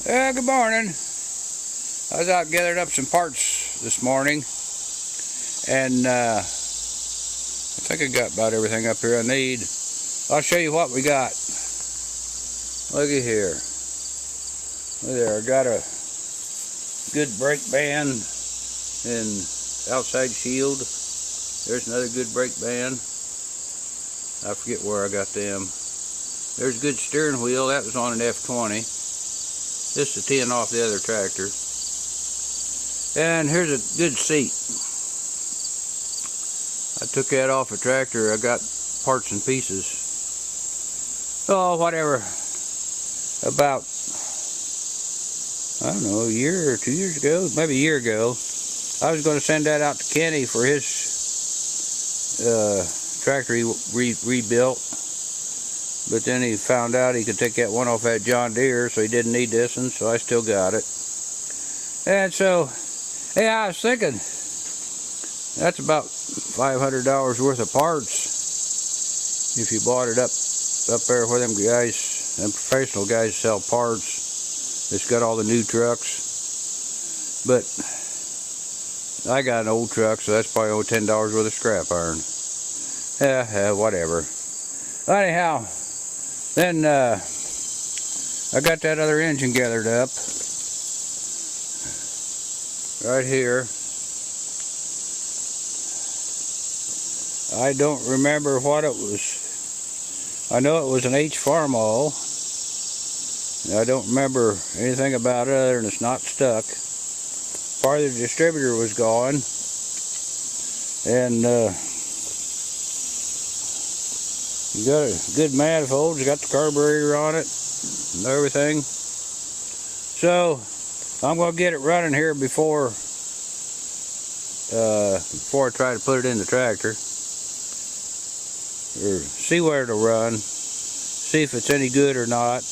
Good morning. I was out gathering up some parts this morning, and I think I got about everything up here I need. I'll show you what we got. Look at here. Look there, I got a good brake band and outside shield. There's another good brake band. I forget where I got them. There's a good steering wheel. That was on an F20. This is a 10 off the other tractor. And here's a good seat. I took that off a tractor. I got parts and pieces. Oh, whatever. About, I don't know, a year or 2 years ago, maybe a year ago, I was going to send that out to Kenny for his tractor he rebuilt. But then he found out he could take that one off that John Deere, so he didn't need this one, so I still got it. And so, yeah, I was thinking, that's about $500 worth of parts if you bought it up there where them guys, them professional guys sell parts. It's got all the new trucks. But I got an old truck, so that's probably only $10 worth of scrap iron. Yeah, whatever. Anyhow, then I got that other engine gathered up right here. I don't remember what it was. I know it was an H Farmall. I don't remember anything about it other than it's not stuck. Part of the distributor was gone, and you got a good manifold. You got the carburetor on it and everything. So I'm going to get it running here before I try to put it in the tractor, or see where it'll run, see if it's any good or not.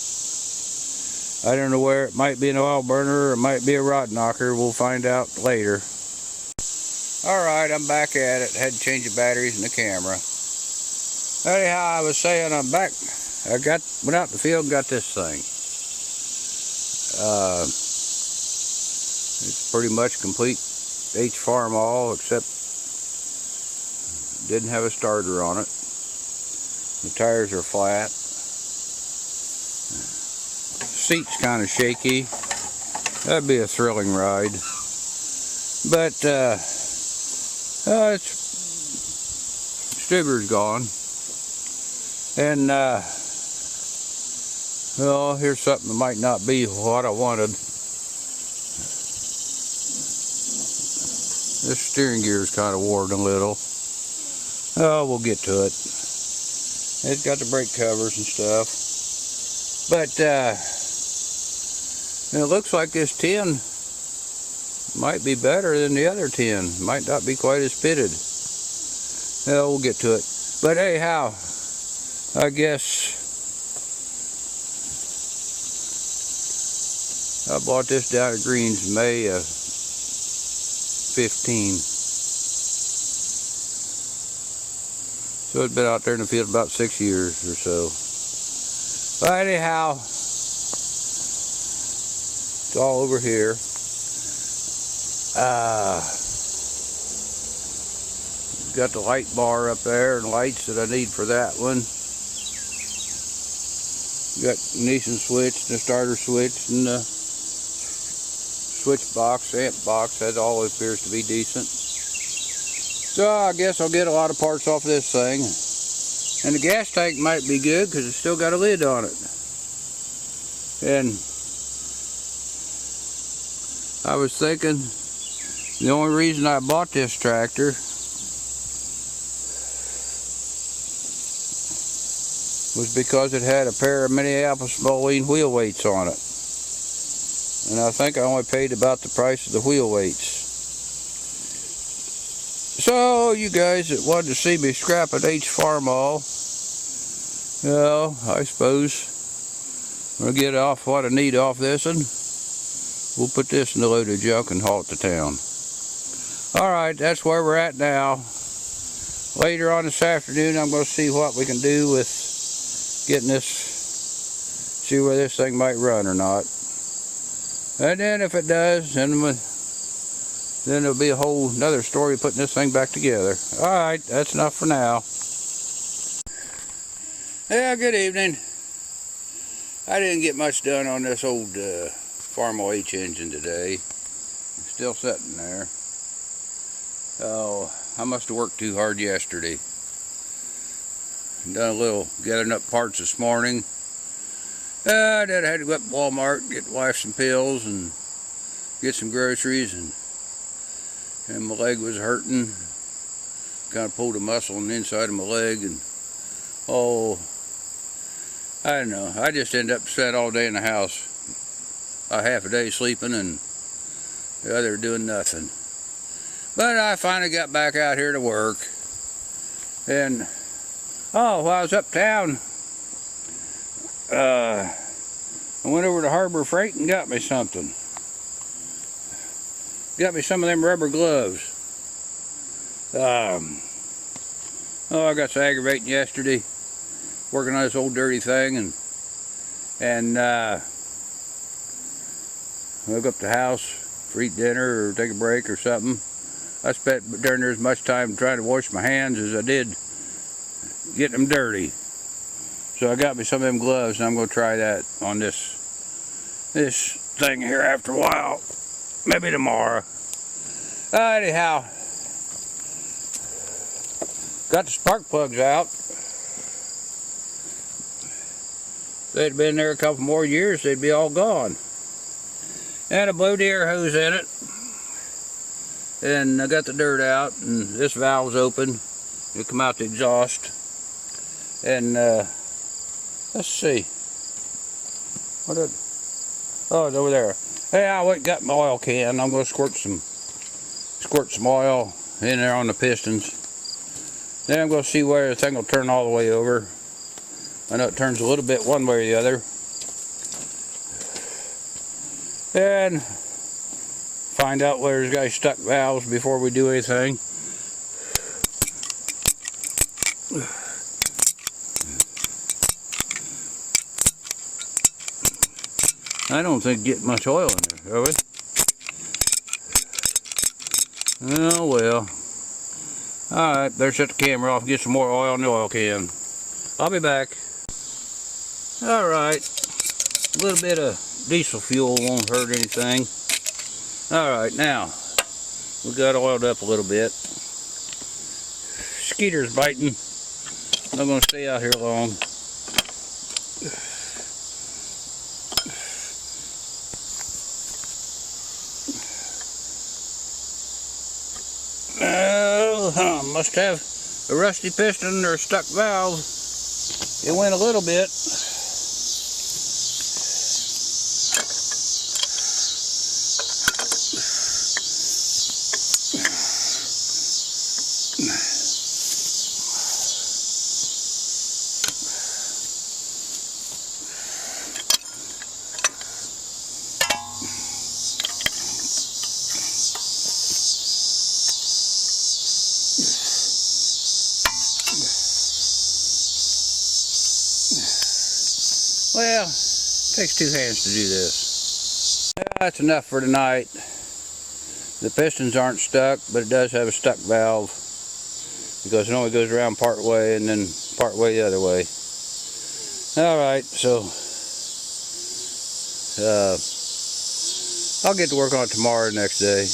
I don't know where. It might be an oil burner or it might be a rod knocker. We'll find out later. Alright, I'm back at it. Had to change the batteries in the camera. Anyhow, I was saying I'm back. I went out in the field and got this thing. It's pretty much complete H Farmall, except didn't have a starter on it. The tires are flat. Seat's kind of shaky. That'd be a thrilling ride. But it's distributor's gone. And well, here's something that might not be what I wanted. This steering gear is kind of worn a little. Oh, we'll get to it. It's got the brake covers and stuff. But it looks like this tin might be better than the other tin. Might not be quite as pitted. Well, we'll get to it. But anyhow, I guess I bought this down at Greens in May of 15. So it's been out there in the field about 6 years or so. But anyhow, it's all over here. Got the light bar up there and lights that I need for that one. Got ignition switch, the starter switch, and the switch box, amp box. That all appears to be decent. So I guess I'll get a lot of parts off this thing. And the gas tank might be good because it's still got a lid on it. And I was thinking the only reason I bought this tractor was because it had a pair of Minneapolis Moline wheel weights on it. And I think I only paid about the price of the wheel weights. So you guys that wanted to see me scrap an H Farmall, well, I suppose I'll get off what I need off this one. We'll put this in the load of junk and haul it to town. Alright, that's where we're at now. Later on this afternoon, I'm going to see what we can do with getting this, see where this thing might run or not. And then if it does, then it'll be a whole another story putting this thing back together. Alright, that's enough for now. Yeah, good evening. I didn't get much done on this old Farmall H engine today. It's still sitting there. Oh, I must have worked too hard yesterday. Done a little gathering up parts this morning. Then I had to go up to Walmart, get the wife some pills and get some groceries, and my leg was hurting. Kind of pulled a muscle on the inside of my leg, and oh, I don't know. I just ended up spending all day in the house. A half a day sleeping and the other doing nothing. But I finally got back out here to work. And oh, while I was uptown, I went over to Harbor Freight and got me something. Got me some of them rubber gloves. Oh, I got so aggravating yesterday working on this old dirty thing, and woke up to the house for eat dinner or take a break or something. I spent during there as much time trying to wash my hands as I did getting them dirty. So I got me some of them gloves, and I'm going to try that on this thing here after a while. Maybe tomorrow. Anyhow, got the spark plugs out. If they'd been there a couple more years, they'd be all gone. And a blow the air hose in it. And I got the dirt out, and this valve's open. It'll come out the exhaust. And let's see. Oh, it's over there. Hey, I went and got my oil can. I'm going to squirt some oil in there on the pistons. Then I'm going to see where the thing will turn all the way over. I know it turns a little bit one way or the other. And find out where there's got stuck valves before we do anything. I don't think get much oil in there, are we? Oh well. Alright, better shut the camera off and get some more oil in the oil can. I'll be back. Alright. A little bit of diesel fuel won't hurt anything. Alright, now we got oiled up a little bit. Skeeter's biting. I'm not going to stay out here long. Must have a rusty piston or a stuck valve. It went a little bit. Well, it takes two hands to do this. That's enough for tonight. The pistons aren't stuck, but it does have a stuck valve because it only goes around part way and then part way the other way. Alright, so I'll get to work on it tomorrow or next day.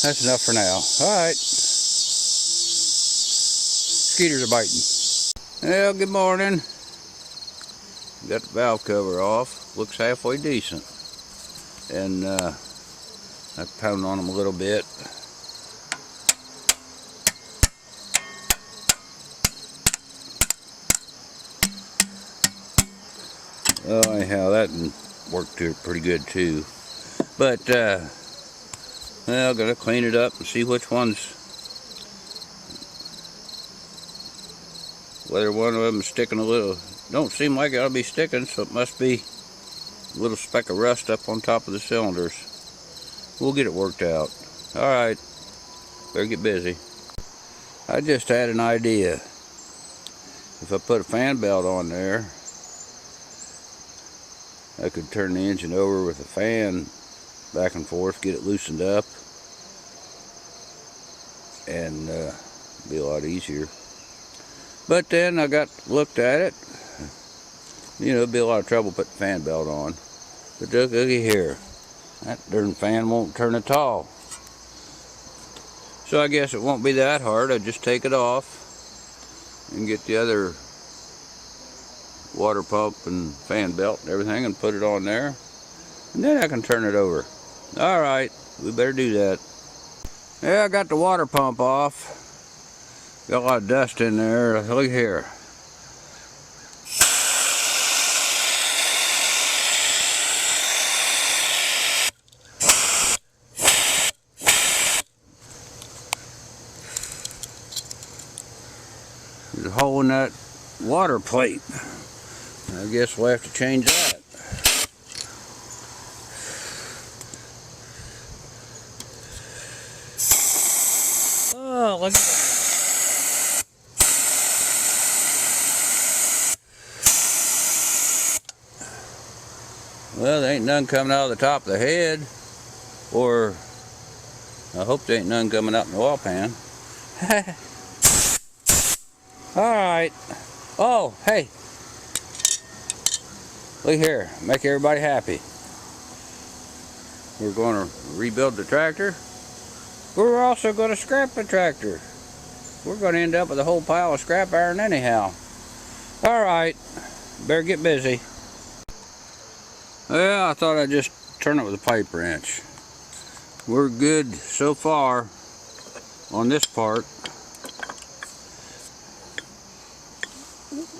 That's enough for now. Alright. Skeeters are biting. Well, good morning. Got the valve cover off. Looks halfway decent. And I pounded on them a little bit. Well, anyhow, that worked pretty good too. But well, I'm gonna clean it up and see which ones, whether one of them is sticking a little. Don't seem like it ought to be sticking, so it must be a little speck of rust up on top of the cylinders. We'll get it worked out. Alright, better get busy. I just had an idea. If I put a fan belt on there, I could turn the engine over with a fan back and forth, get it loosened up, and be a lot easier. But then I looked at it. You know, it'd be a lot of trouble putting the fan belt on. But looky here, that darn fan won't turn at all. So I guess it won't be that hard. I just take it off and get the other water pump and fan belt and everything and put it on there, and then I can turn it over. Alright, we better do that. Yeah, I got the water pump off. Got a lot of dust in there. Look here. There's a hole in that water plate. I guess we'll have to change that. Oh, look at that. Well, there ain't none coming out of the top of the head, or I hope there ain't none coming out in the oil pan. Alright. Oh, hey. Look here. Make everybody happy. We're going to rebuild the tractor. We're also going to scrap the tractor. We're going to end up with a whole pile of scrap iron anyhow. Alright. Better get busy. Well, I thought I'd just turn it with a pipe wrench. We're good so far on this part.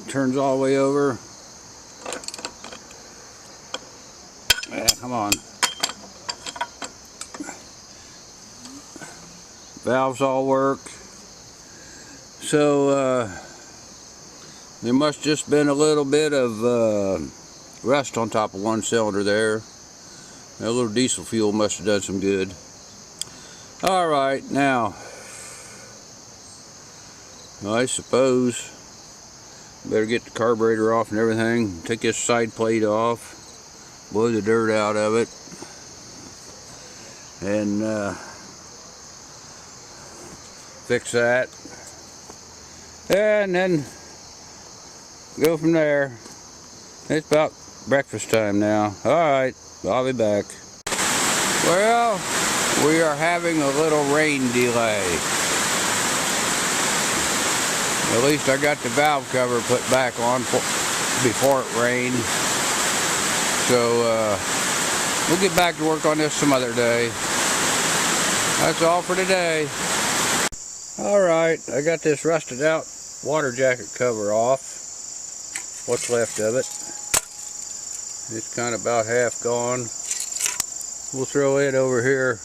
Turns all the way over. Yeah, come on. Valves all work. So there must just been a little bit of rust on top of one cylinder there. A little diesel fuel must have done some good. Alright, now I suppose better get the carburetor off and everything. Take this side plate off, blow the dirt out of it, and fix that, and then go from there. It's about breakfast time now. Alright, I'll be back. Well, we are having a little rain delay. At least I got the valve cover put back on before it rained. So we'll get back to work on this some other day. That's all for today. Alright, I got this rusted out water jacket cover off. What's left of it. It's kind of about half gone. We'll throw it over here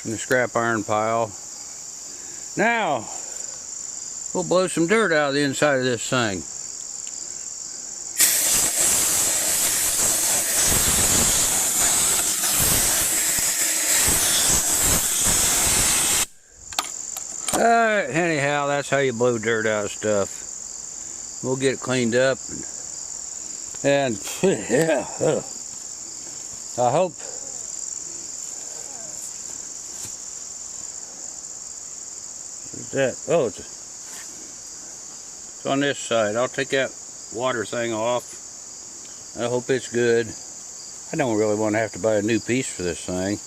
in the scrap iron pile. Now, we'll blow some dirt out of the inside of this thing. Anyhow, that's how you blow dirt out of stuff. We'll get it cleaned up, and yeah, I hope what's that? Oh, it's on this side. I'll take that water thing off. I hope it's good. I don't really want to have to buy a new piece for this thing.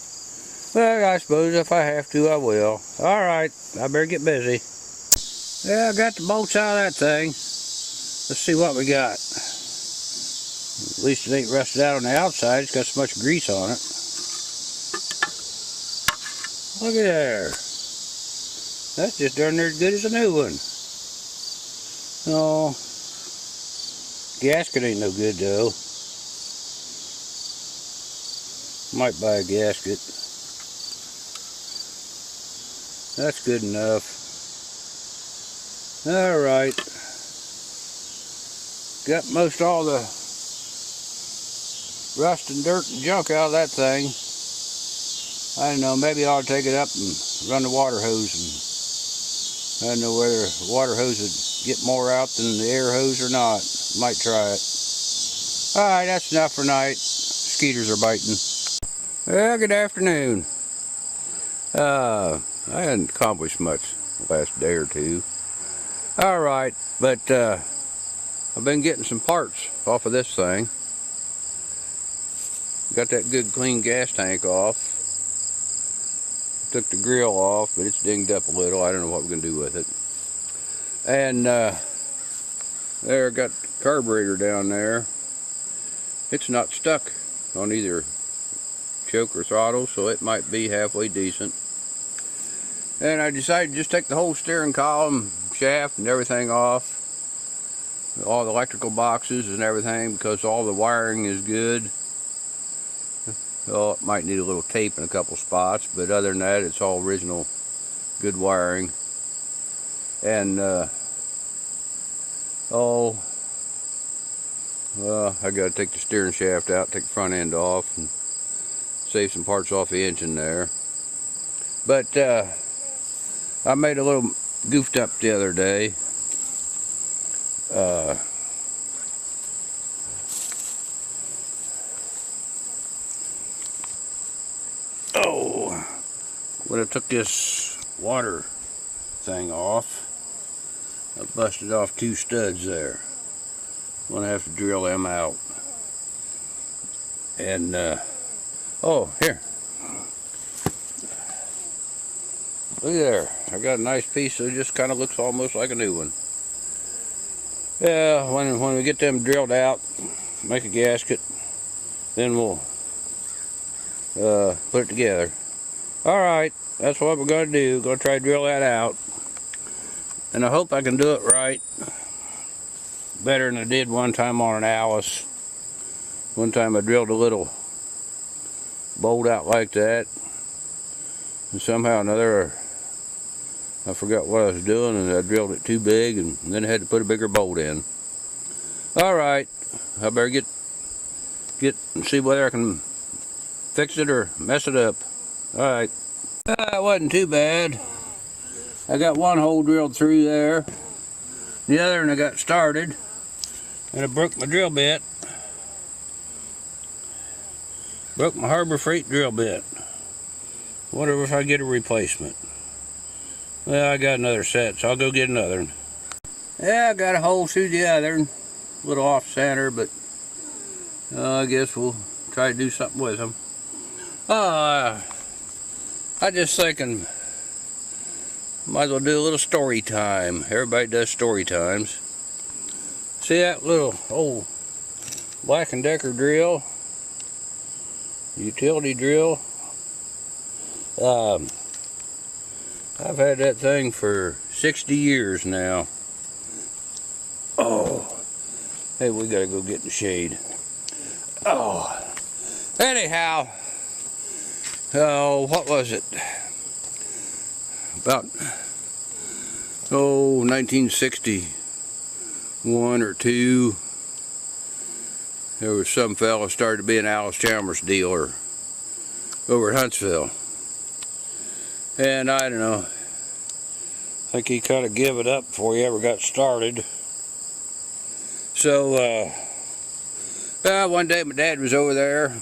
But I suppose if I have to, I will. Alright, I better get busy. Yeah, I got the bolts out of that thing. Let's see what we got. At least it ain't rusted out on the outside. It's got so much grease on it. Look at there. That's just darn near as good as a new one. Oh, gasket ain't no good though. Might buy a gasket. That's good enough. Alright. Got most all the rust and dirt and junk out of that thing. I don't know, maybe I ought to take it up and run the water hose. And I don't know whether the water hose would get more out than the air hose or not. Might try it. Alright, that's enough for night. Skeeters are biting. Well, good afternoon. I hadn't accomplished much the last day or two. Alright, but I've been getting some parts off of this thing. Got that good clean gas tank off. Took the grill off, but it's dinged up a little. I don't know what we're going to do with it. And there, got the carburetor down there. It's not stuck on either choke or throttle, so it might be halfway decent. And I decided to just take the whole steering column, shaft, and everything off. All the electrical boxes and everything, because all the wiring is good. Well, it might need a little tape in a couple spots, but other than that, it's all original, good wiring. And I got to take the steering shaft out, take the front end off, and save some parts off the engine there. But I made a little goofed up the other day. When I took this water thing off, I busted off 2 studs there. I'm gonna have to drill them out. And oh, here, look there. I got a nice piece that just kind of looks almost like a new one. Yeah, when we get them drilled out, make a gasket, then we'll put it together. Alright, that's what we're going to do. Going to try to drill that out. And I hope I can do it right. Better than I did one time on an Alice. One time I drilled a little bolt out like that. And somehow or another, I forgot what I was doing and I drilled it too big and then I had to put a bigger bolt in. Alright, I better get and see whether I can fix it or mess it up. Alright, it wasn't too bad. I got one hole drilled through there. The other one I got started. And I broke my drill bit. Broke my Harbor Freight drill bit. Wonder if I get a replacement. Well, I got another set, so I'll go get another one. Yeah, I got a hole through the other one. A little off center, but I guess we'll try to do something with them. I just thinking, might as well do a little story time. Everybody does story times. See that little old Black & Decker drill? Utility drill? I've had that thing for 60 years now. Oh, hey, we gotta go get in the shade. Oh, anyhow, what was it? About 1961 or 2. There was some fella started to be an Alice Chalmers dealer over at Huntsville. And I don't know, I think he kind of gave it up before he ever got started. So, one day my dad was over there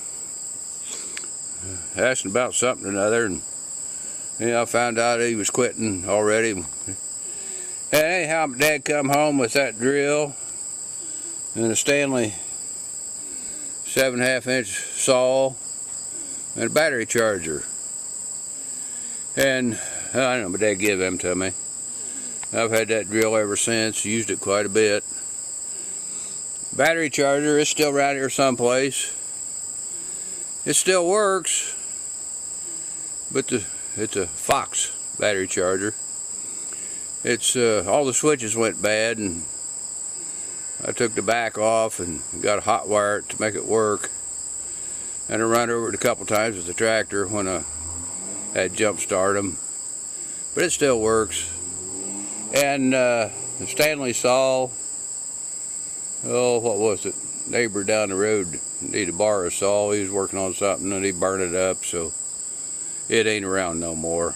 asking about something or another, and I found out he was quitting already. And anyhow, my dad come home with that drill and a Stanley 7.5-inch saw and a battery charger. And I don't know, my dad gave them to me. I've had that drill ever since, used it quite a bit. Battery charger is still around here someplace. It still works, but it's a Fox battery charger. It's all the switches went bad, and I took the back off and got a hot wire to make it work. And I run over it a couple times with the tractor when I had jump start them, but it still works. And the Stanley saw, what was it? Neighbor down the road needed to borrow a saw. He was working on something and he burned it up, so it ain't around no more.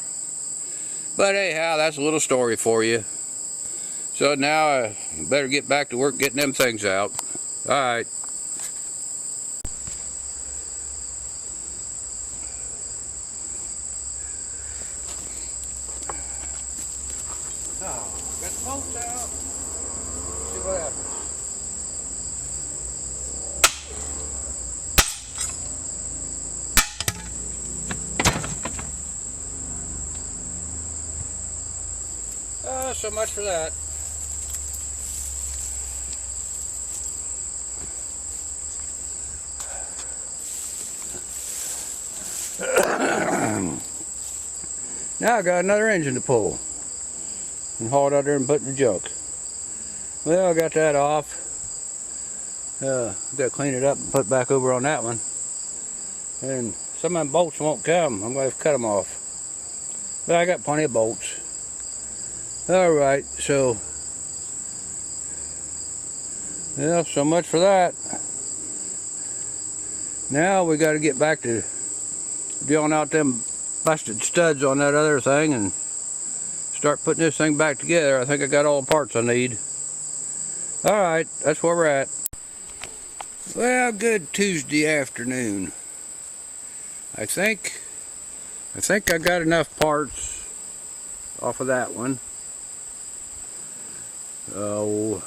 But anyhow, that's a little story for you. So now I better get back to work getting them things out. Alright. bolts out. See what happens. So much for that. Now I got another engine to pull and haul it out there and put in the junk. Well, I got that off. Got to clean it up and put it back over on that one. And some of them bolts won't come. I'm going to have to cut them off. But I got plenty of bolts. Alright, so yeah, so much for that. Now we got to get back to drilling out them busted studs on that other thing and start putting this thing back together. I think I got all the parts I need. Alright, that's where we're at. Well, good Tuesday afternoon. I think I got enough parts off of that one. Oh,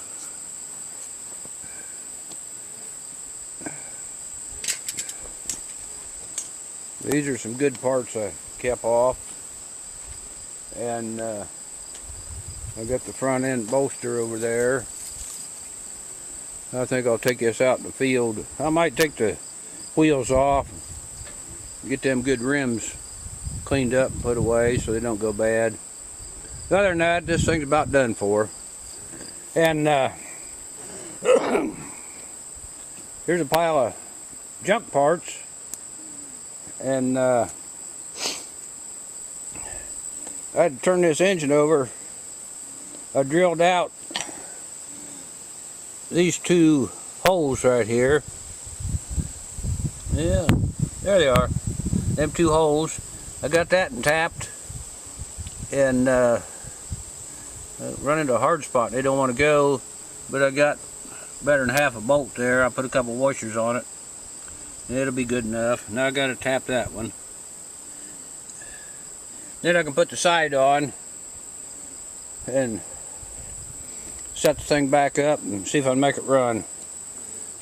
these are some good parts I kept off, and I got the front end bolster over there. I think I'll take this out in the field. I might take the wheels off, get them good rims cleaned up and put away so they don't go bad. Other than that, this thing's about done for. And here's a pile of junk parts, and I had to turn this engine over. I drilled out these two holes right here. Yeah, there they are. Them two holes. I got that tapped, and run into a hard spot. They don't want to go, but I got better than half a bolt there. I put a couple washers on it. It'll be good enough. Now I got to tap that one. Then I can put the side on and set the thing back up and see if I can make it run.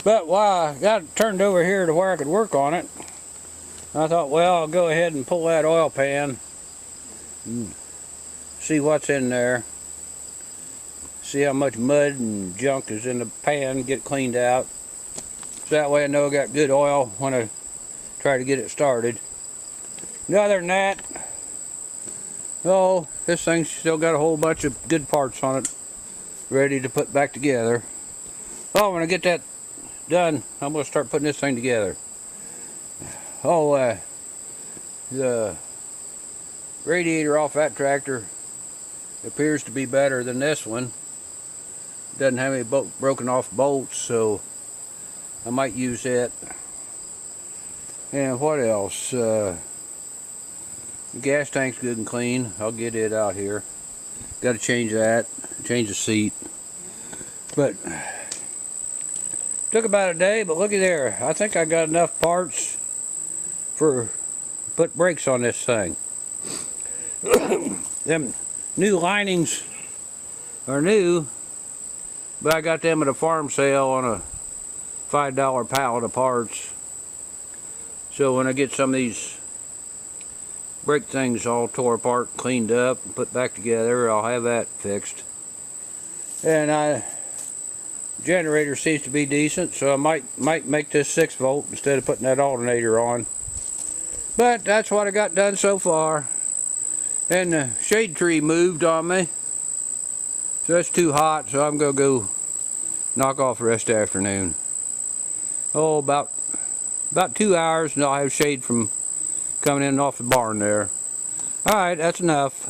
But while I got it turned over here to where I could work on it, I thought, well, I'll go ahead and pull that oil pan and see what's in there. See how much mud and junk is in the pan, get it cleaned out. So that way I know I got good oil when I try to get it started. And other than that, oh, this thing's still got a whole bunch of good parts on it ready to put back together. Oh, when I get that done, I'm going to start putting this thing together. Oh, the radiator off that tractor appears to be better than this one. Doesn't have any broken off bolts, so I might use it. And what else? The gas tank's good and clean. I'll get it out here. Got to change that, change the seat. But took about a day, but looky there. I think I got enough parts for put brakes on this thing. Them new linings are new, but I got them at a farm sale on a $5 pallet of parts. So when I get some of these brake things all tore apart, cleaned up, and put back together, I'll have that fixed. And generator seems to be decent, so I might make this 6 volt instead of putting that alternator on. But that's what I got done so far. And the shade tree moved on me, so it's too hot, so I'm gonna go knock off the rest of the afternoon. Oh, about 2 hours, and I'll have shade from coming in off the barn there. Alright, that's enough.